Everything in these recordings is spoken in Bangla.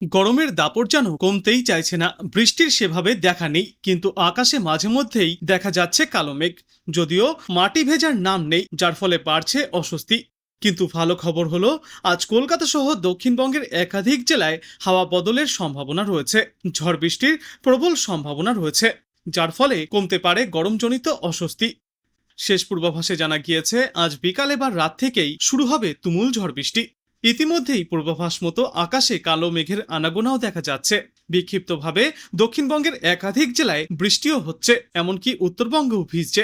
গরমের দাপট যেন কমতেই চাইছে না। বৃষ্টির সেভাবে দেখা নেই, কিন্তু আকাশে মাঝে মধ্যেই দেখা যাচ্ছে কালো মেঘ। যদিও মাটি ভেজার নাম নেই, যার ফলে বাড়ছে অস্বস্তি। কিন্তু ভালো খবর হলো, আজ কলকাতা সহ দক্ষিণবঙ্গের একাধিক জেলায় হাওয়া বদলের সম্ভাবনা রয়েছে। ঝড় বৃষ্টির প্রবল সম্ভাবনা রয়েছে, যার ফলে কমতে পারে গরমজনিত অস্বস্তি। শেষ পূর্বাভাসে জানা গিয়েছে, আজ বিকালে বা রাত থেকেই শুরু হবে তুমুল ঝড় বৃষ্টি। ইতিমধ্যেই পূর্বাভাস মতো আকাশে কালো মেঘের আনাগোনাও দেখা যাচ্ছে। বিক্ষিপ্তভাবে দক্ষিণবঙ্গের একাধিক জেলায় বৃষ্টিও হচ্ছে, এমনকি উত্তরবঙ্গেও ভিজছে।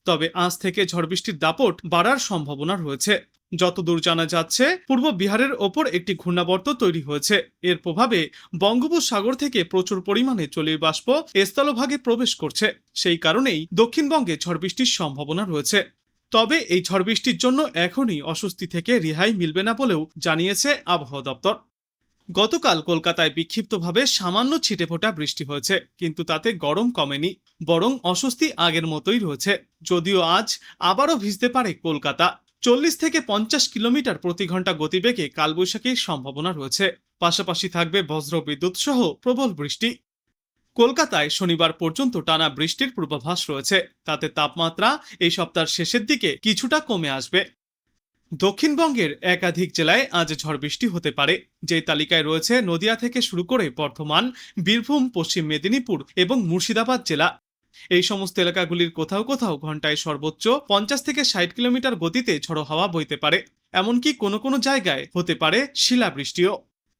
তবে আজ থেকে ঝড় বৃষ্টির দাপট বাড়ার সম্ভাবনা রয়েছে। যতদূর জানা যাচ্ছে, পূর্ব বিহারের ওপর একটি ঘূর্ণাবর্ত তৈরি হয়েছে। এর প্রভাবে বঙ্গোপসাগর থেকে প্রচুর পরিমাণে জলীয় বাষ্প স্থলভাগে প্রবেশ করছে। সেই কারণেই দক্ষিণবঙ্গে ঝড় বৃষ্টির সম্ভাবনা রয়েছে। তবে এই ঝড় বৃষ্টির জন্য এখনই অস্বস্তি থেকে রেহাই মিলবে না বলেও জানিয়েছে আবহাওয়া দপ্তর। গতকাল কলকাতায় বিক্ষিপ্তভাবে সামান্য ছিটেফোঁটা বৃষ্টি হয়েছে, কিন্তু তাতে গরম কমেনি, বরং অস্বস্তি আগের মতোই রয়েছে। যদিও আজ আবারও ভিজতে পারে কলকাতা। 40 থেকে 50 কিলোমিটার প্রতি ঘন্টা গতিবেগে কালবৈশাখীর সম্ভাবনা রয়েছে। পাশাপাশি থাকবে বজ্র বিদ্যুৎ সহ প্রবল বৃষ্টি। কলকাতায় শনিবার পর্যন্ত টানা বৃষ্টির পূর্বাভাস রয়েছে। তাতে তাপমাত্রা এই সপ্তাহের শেষের দিকে কিছুটা কমে আসবে। দক্ষিণবঙ্গের একাধিক জেলায় আজ ঝড় বৃষ্টি হতে পারে। যে তালিকায় রয়েছে নদিয়া থেকে শুরু করে বর্ধমান, বীরভূম, পশ্চিম মেদিনীপুর এবং মুর্শিদাবাদ জেলা। এই সমস্ত এলাকাগুলির কোথাও কোথাও ঘন্টায় সর্বোচ্চ 50 থেকে 60 কিলোমিটার গতিতে ঝড়ো হাওয়া বইতে পারে। এমনকি কোনো কোনো জায়গায় হতে পারে শিলাবৃষ্টিও।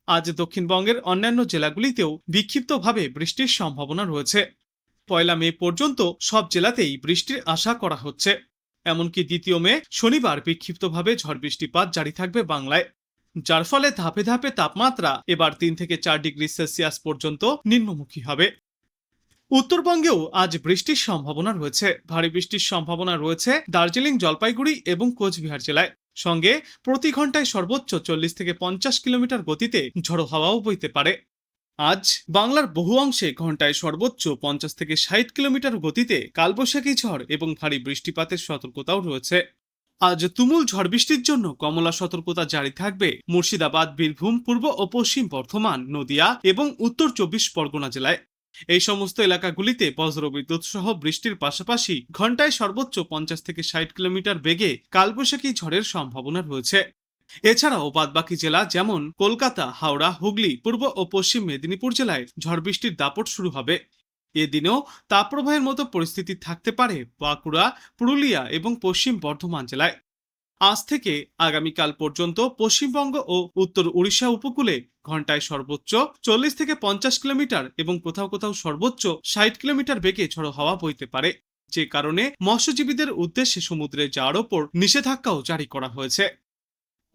আজ দক্ষিণবঙ্গের অন্যান্য জেলাগুলিতেও বিক্ষিপ্তভাবে বৃষ্টির সম্ভাবনা রয়েছে। 1 মে পর্যন্ত সব জেলাতেই বৃষ্টির আশা করা হচ্ছে। এমনকি 2 মে শনিবার বিক্ষিপ্তভাবে ঝড় বৃষ্টিপাত জারি থাকবে বাংলায়, যার ফলে ধাপে ধাপে তাপমাত্রা এবার 3 থেকে 4 ডিগ্রি সেলসিয়াস পর্যন্ত নিম্নমুখী হবে। উত্তরবঙ্গেও আজ বৃষ্টির সম্ভাবনা রয়েছে। ভারী বৃষ্টির সম্ভাবনা রয়েছে দার্জিলিং, জলপাইগুড়ি এবং কোচবিহার জেলায়। সঙ্গে প্রতি ঘন্টায় সর্বোচ্চ 40 থেকে 50 কিলোমিটার গতিতে ঝড়ো হাওয়াও বইতে পারে। আজ বাংলার বহু অংশে ঘন্টায় সর্বোচ্চ 50 থেকে 60 কিলোমিটার গতিতে কালবৈশাখী ঝড় এবং ভারী বৃষ্টিপাতের সতর্কতাও রয়েছে। আজ তুমুল ঝড় বৃষ্টির জন্য কমলা সতর্কতা জারি থাকবে মুর্শিদাবাদ, বীরভূম, পূর্ব ও পশ্চিম বর্ধমান, নদিয়া এবং উত্তর 24 পরগনা জেলায়। এই সমস্ত এলাকাগুলিতে বজ্রবিদ্যুৎ সহ বৃষ্টির পাশাপাশি ঘন্টায় সর্বোচ্চ 50 থেকে 60 কিলোমিটার বেগে কালবৈশাখী ঝড়ের সম্ভাবনা রয়েছে। এছাড়াও বাদবাকি জেলা যেমন কলকাতা, হাওড়া, হুগলি, পূর্ব ও পশ্চিম মেদিনীপুর জেলায় ঝড় বৃষ্টির দাপট শুরু হবে। এদিনেও তাপপ্রবাহের মতো পরিস্থিতি থাকতে পারে বাঁকুড়া, পুরুলিয়া এবং পশ্চিম বর্ধমান জেলায়। আজ থেকে আগামীকাল পর্যন্ত পশ্চিমবঙ্গ ও উত্তর উড়িষ্যা উপকূলে ঘন্টায় সর্বোচ্চ 40 থেকে 50 কিলোমিটার এবং কোথাও কোথাও সর্বোচ্চ 60 কিলোমিটার বেগে ঝড়ো হাওয়া বইতে পারে। যে কারণে মৎস্যজীবীদের উদ্দেশ্যে সমুদ্রে যাওয়ার ওপর নিষেধাজ্ঞাও জারি করা হয়েছে।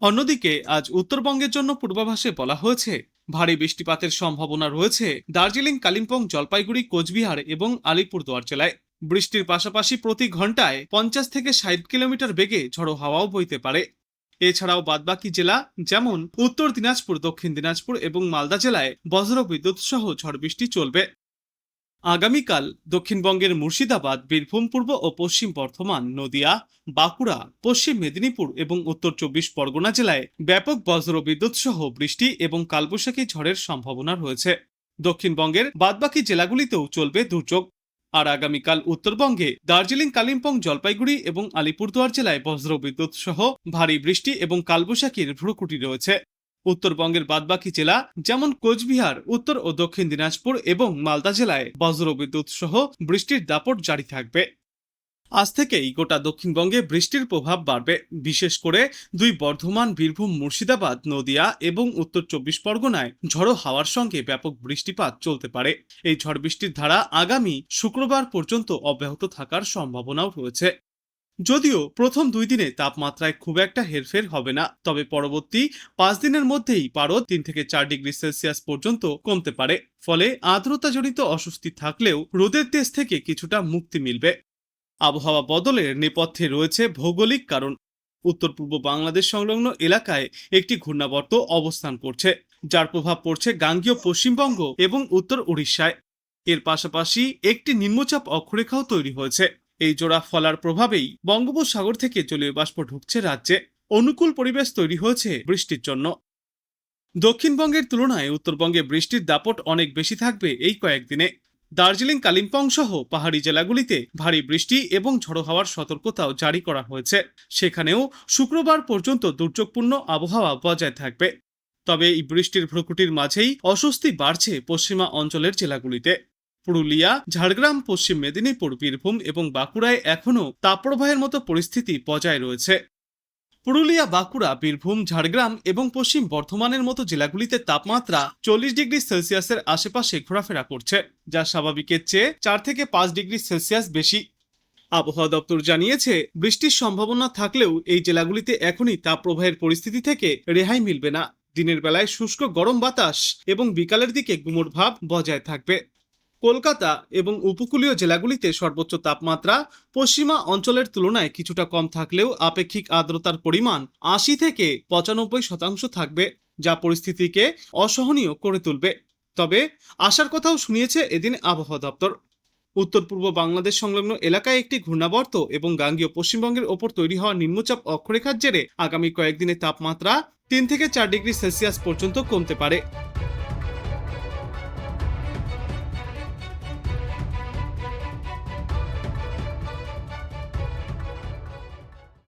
অন্যদিকে আজ উত্তরবঙ্গের জন্য পূর্বাভাসে বলা হয়েছে, ভারী বৃষ্টিপাতের সম্ভাবনা রয়েছে দার্জিলিং, কালিম্পং, জলপাইগুড়ি, কোচবিহার এবং আলিপুরদুয়ার জেলায়। বৃষ্টির পাশাপাশি প্রতি ঘন্টায় 50 থেকে 60 কিলোমিটার বেগে ঝড়ো হাওয়াও বইতে পারে। এছাড়াও বাদবাকি জেলা যেমন উত্তর দিনাজপুর, দক্ষিণ দিনাজপুর এবং মালদা জেলায় বজ্র বিদ্যুৎ সহ ঝড় বৃষ্টি চলবে। আগামীকাল দক্ষিণবঙ্গের মুর্শিদাবাদ, বীরভূম, পূর্ব ও পশ্চিম বর্ধমান, নদিয়া, বাঁকুড়া, পশ্চিম মেদিনীপুর এবং উত্তর 24 পরগনা জেলায় ব্যাপক বজ্র বিদ্যুৎ সহ বৃষ্টি এবং কালবৈশাখী ঝড়ের সম্ভাবনা রয়েছে। দক্ষিণবঙ্গের বাদবাকি জেলাগুলিতেও চলবে দুর্যোগ। আর আগামীকাল উত্তরবঙ্গে দার্জিলিং, কালিম্পং, জলপাইগুড়ি এবং আলিপুরদুয়ার জেলায় বজ্র বিদ্যুৎ সহ ভারী বৃষ্টি এবং কালবৈশাখীর ভ্রুকুটি রয়েছে। উত্তরবঙ্গের বাদবাকি জেলা যেমন কোচবিহার, উত্তর ও দক্ষিণ দিনাজপুর এবং মালদা জেলায় বজ্র বিদ্যুৎ সহ বৃষ্টির দাপট জারি থাকবে। আজ থেকেই গোটা দক্ষিণবঙ্গে বৃষ্টির প্রভাব বাড়বে। বিশেষ করে বর্ধমান, বীরভূম, মুর্শিদাবাদ, নদিয়া এবং উত্তর 24 পরগনায় ঝড়ো হাওয়ার সঙ্গে ব্যাপক বৃষ্টিপাত চলতে পারে। এই ঝড় বৃষ্টির ধারা আগামী শুক্রবার পর্যন্ত অব্যাহত থাকার সম্ভাবনাও রয়েছে। যদিও প্রথম 2 দিনে তাপমাত্রায় খুব একটা হেরফের হবে না, তবে পরবর্তী 5 দিনের মধ্যেই পারদ 3 থেকে 4 ডিগ্রি সেলসিয়াস পর্যন্ত কমতে পারে। ফলে আর্দ্রতাজনিত অস্বস্তি থাকলেও রোদের তেজ থেকে কিছুটা মুক্তি মিলবে। আবহাওয়া বদলের নেপথ্যে রয়েছে ভৌগোলিক কারণ। উত্তর পূর্ব বাংলাদেশ সংলগ্ন এলাকায় একটি ঘূর্ণাবর্ত অবস্থান করছে, যার প্রভাব পড়ছে গাঙ্গেয় পশ্চিমবঙ্গ এবং উত্তর উড়িষ্যায়। এর পাশাপাশি একটি নিম্নচাপ অক্ষরেখাও তৈরি হয়েছে। এই জোড়া ফলার প্রভাবেই বঙ্গোপসাগর থেকে জলীয় বাষ্প ঢুকছে রাজ্যে। অনুকূল পরিবেশ তৈরি হয়েছে বৃষ্টির জন্য। দক্ষিণবঙ্গের তুলনায় উত্তরবঙ্গে বৃষ্টির দাপট অনেক বেশি থাকবে এই কয়েকদিনে। দার্জিলিং, কালিম্পং সহ পাহাড়ি জেলাগুলিতে ভারী বৃষ্টি এবং ঝড়ো হাওয়ার সতর্কতাও জারি করা হয়েছে। সেখানেও শুক্রবার পর্যন্ত দুর্যোগপূর্ণ আবহাওয়া বজায় থাকবে। তবে এই বৃষ্টির ভ্রুকুটির মাঝেই অস্বস্তি বাড়ছে পশ্চিমা অঞ্চলের জেলাগুলিতে। পুরুলিয়া, ঝাড়গ্রাম, পশ্চিম মেদিনীপুর, বীরভূম এবং বাঁকুড়ায় এখনও তাপপ্রবাহের মতো পরিস্থিতি বজায় রয়েছে। পুরুলিয়া, বাঁকুড়া, বীরভূম, ঝাড়গ্রাম এবং পশ্চিম বর্ধমানের মতো জেলাগুলিতে তাপমাত্রা 40 ডিগ্রি সেলসিয়াসের আশেপাশে ঘোরাফেরা করছে, যা স্বাভাবিকের চেয়ে 4 থেকে 5 ডিগ্রি সেলসিয়াস বেশি। আবহাওয়া দপ্তর জানিয়েছে, বৃষ্টির সম্ভাবনা থাকলেও এই জেলাগুলিতে এখনই তাপপ্রবাহের পরিস্থিতি থেকে রেহাই মিলবে না। দিনের বেলায় শুষ্ক গরম বাতাস এবং বিকালের দিকে গুমোট ভাব বজায় থাকবে। কলকাতা এবং উপকূলীয় জেলাগুলিতে সর্বোচ্চ তাপমাত্রা পশ্চিমা অঞ্চলের তুলনায় কিছুটা কম থাকলেও আপেক্ষিক আর্দ্রতার পরিমাণ 80 থেকে 95% থাকবে, যা পরিস্থিতিকে অসহনীয় করে তুলবে। তবে আশার কথাও শুনিয়েছে এদিন আবহাওয়া দপ্তর। উত্তর পূর্ব বাংলাদেশ সংলগ্ন এলাকায় একটি ঘূর্ণাবর্ত এবং গাঙ্গীয় পশ্চিমবঙ্গের ওপর তৈরি হওয়া নিম্নচাপ অক্ষরেখার জেরে আগামী কয়েকদিনে তাপমাত্রা 3 থেকে 4 ডিগ্রি সেলসিয়াস পর্যন্ত কমতে পারে।